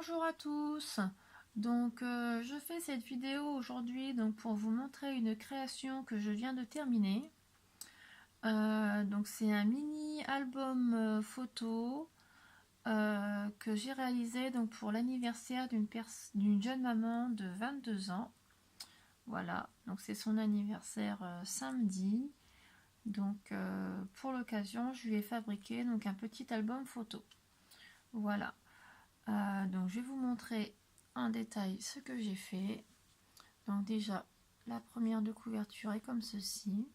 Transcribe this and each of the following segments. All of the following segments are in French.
Bonjour à tous. Je fais cette vidéo aujourd'hui pour vous montrer une création que je viens de terminer. C'est un mini album photo que j'ai réalisé pour l'anniversaire d'une jeune maman de 22 ans. Voilà, donc c'est son anniversaire samedi. Pour l'occasion, je lui ai fabriqué un petit album photo. Voilà. Je vais vous montrer en détail ce que j'ai fait. Donc déjà, la première de couverture est comme ceci.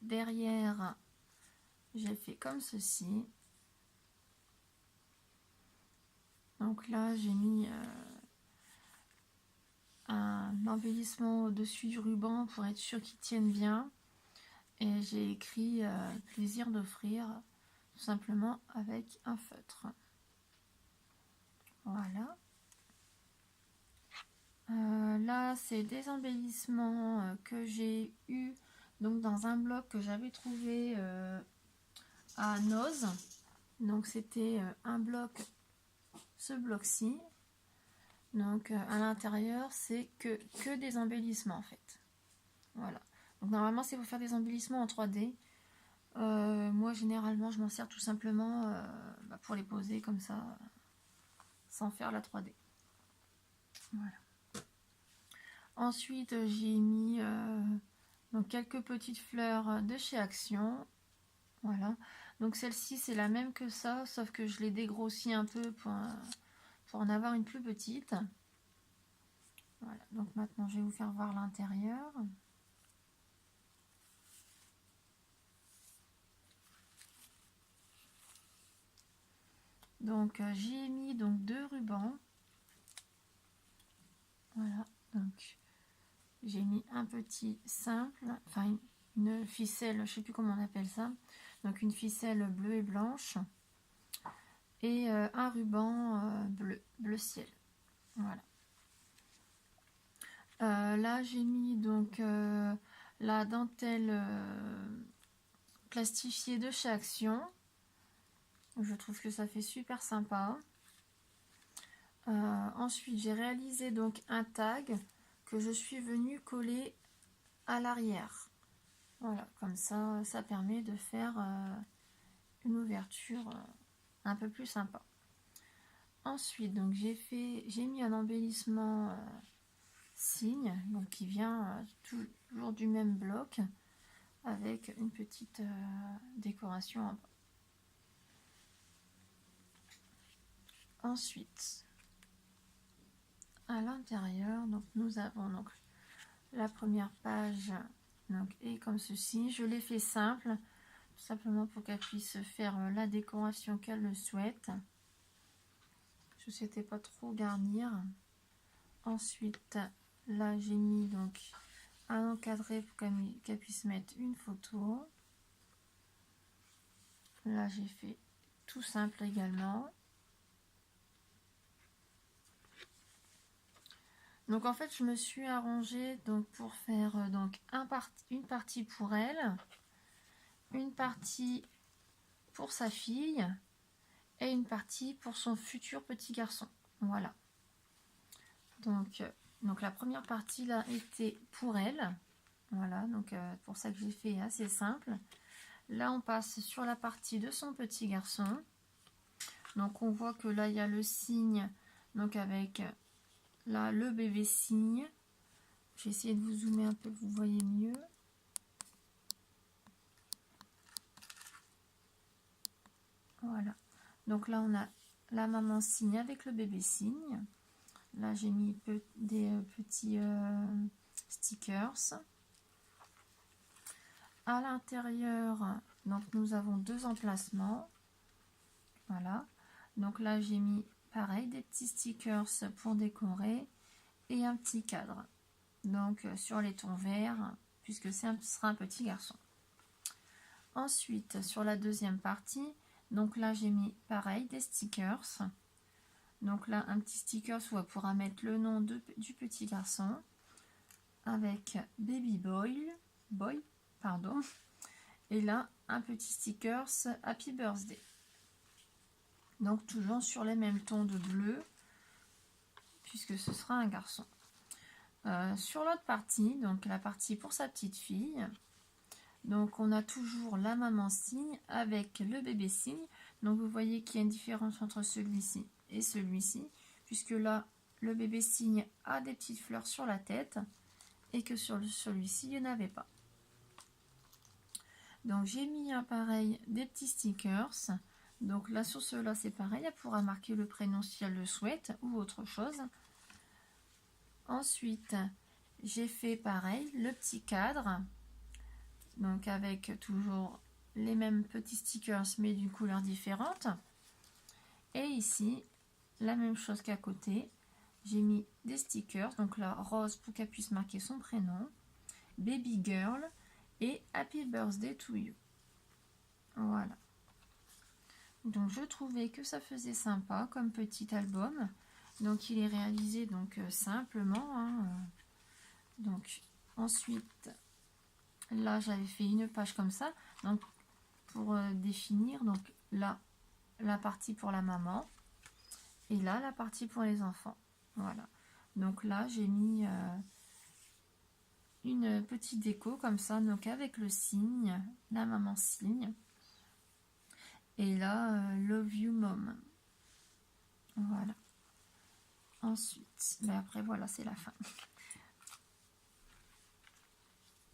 Derrière, j'ai fait comme ceci. Donc là, j'ai mis un embellissement au-dessus du ruban pour être sûr qu'il tienne bien. Et j'ai écrit plaisir d'offrir, tout simplement avec un feutre. Voilà. Là, c'est des embellissements que j'ai eu dans un bloc que j'avais trouvé à Noz. Donc c'était un bloc, ce bloc-ci. À l'intérieur, c'est que des embellissements en fait. Voilà. Donc normalement, c'est pour faire des embellissements en 3D. Moi, généralement, je m'en sers tout simplement pour les poser comme ça, sans faire la 3D. Voilà. Ensuite, j'ai mis quelques petites fleurs de chez Action. Voilà. Donc celle-ci, c'est la même que ça, sauf que je l'ai dégrossie un peu pour en avoir une plus petite. Voilà. Donc maintenant, je vais vous faire voir l'intérieur. Donc j'ai mis deux rubans. Voilà. Donc j'ai mis un petit simple, enfin une ficelle, je sais plus comment on appelle ça. Donc une ficelle bleue et blanche et un ruban bleu ciel. Voilà. Là j'ai mis la dentelle plastifiée de chez Action. Je trouve que ça fait super sympa. Ensuite j'ai réalisé un tag que je suis venue coller à l'arrière. Voilà, comme ça, ça permet de faire une ouverture un peu plus sympa. Ensuite, j'ai mis un embellissement cygne, qui vient toujours du même bloc, avec une petite décoration en bas. Ensuite, à l'intérieur, nous avons la première page est comme ceci. Je l'ai fait simple, tout simplement pour qu'elle puisse faire la décoration qu'elle le souhaite. Je ne souhaitais pas trop garnir. Ensuite, là j'ai mis un encadré pour qu'elle puisse mettre une photo. Là j'ai fait tout simple également. Donc en fait je me suis arrangée pour faire une partie pour elle, une partie pour sa fille et une partie pour son futur petit garçon. Voilà. Donc la première partie là était pour elle. Voilà, pour ça que j'ai fait assez simple. Là on passe sur la partie de son petit garçon. Donc on voit que là il y a le signe avec là le bébé cygne. Je vais essayer de vous zoomer un peu, vous voyez mieux. Voilà. Donc là on a la maman cygne avec le bébé cygne. Là j'ai mis des petits stickers. À l'intérieur, nous avons deux emplacements. Voilà. Donc là j'ai mis pareil des petits stickers pour décorer et un petit cadre. Sur les tons verts, puisque ce sera un petit garçon. Ensuite, sur la deuxième partie, là j'ai mis pareil des stickers. Là un petit sticker où on pourra mettre le nom du petit garçon avec Baby Boy, et là un petit sticker Happy Birthday. Donc toujours sur les mêmes tons de bleu, puisque ce sera un garçon. Sur l'autre partie, donc la partie pour sa petite fille, donc on a toujours la maman cygne avec le bébé cygne. Donc vous voyez qu'il y a une différence entre celui-ci et celui-ci, puisque là le bébé cygne a des petites fleurs sur la tête et que sur celui-ci il n'y en avait pas. Donc j'ai mis un pareil des petits stickers. Donc là sur ceux-là c'est pareil, elle pourra marquer le prénom si elle le souhaite ou autre chose. Ensuite j'ai fait pareil le petit cadre, donc avec toujours les mêmes petits stickers mais d'une couleur différente. Et ici la même chose qu'à côté, j'ai mis des stickers, donc là rose pour qu'elle puisse marquer son prénom, baby girl et happy birthday to you. Voilà. Donc je trouvais que ça faisait sympa comme petit album. Donc il est réalisé donc simplement. Donc ensuite là j'avais fait une page comme ça. Donc pour définir donc là la partie pour la maman et là la partie pour les enfants. Voilà. Donc là j'ai mis une petite déco comme ça, donc avec le cygne, la maman cygne. Et là, Love You Mom. Voilà. Ensuite, mais après voilà, c'est la fin.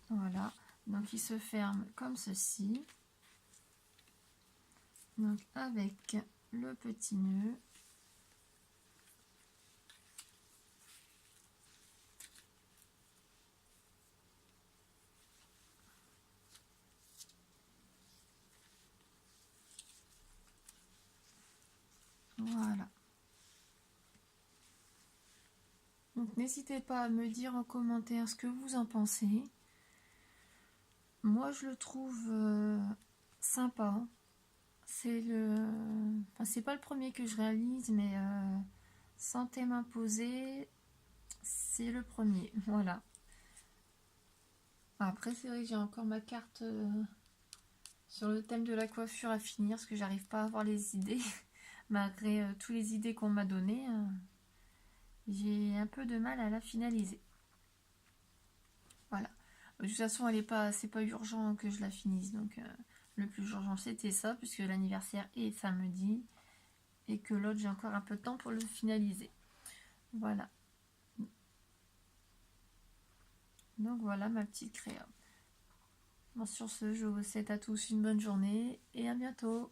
Voilà. Donc il se ferme comme ceci. Donc avec le petit nœud. Voilà. Donc n'hésitez pas à me dire en commentaire ce que vous en pensez. Moi je le trouve sympa. C'est c'est pas le premier que je réalise, mais sans thème imposé, c'est le premier. Voilà. Après c'est vrai que j'ai encore ma carte sur le thème de la coiffure à finir, parce que j'arrive pas à avoir les idées. Malgré toutes les idées qu'on m'a données, j'ai un peu de mal à la finaliser. Voilà. De toute façon, c'est pas urgent que je la finisse, donc le plus urgent c'était ça, puisque l'anniversaire est samedi et que l'autre j'ai encore un peu de temps pour le finaliser. Voilà. Donc voilà ma petite créa. Bon, sur ce, je vous souhaite à tous une bonne journée et à bientôt.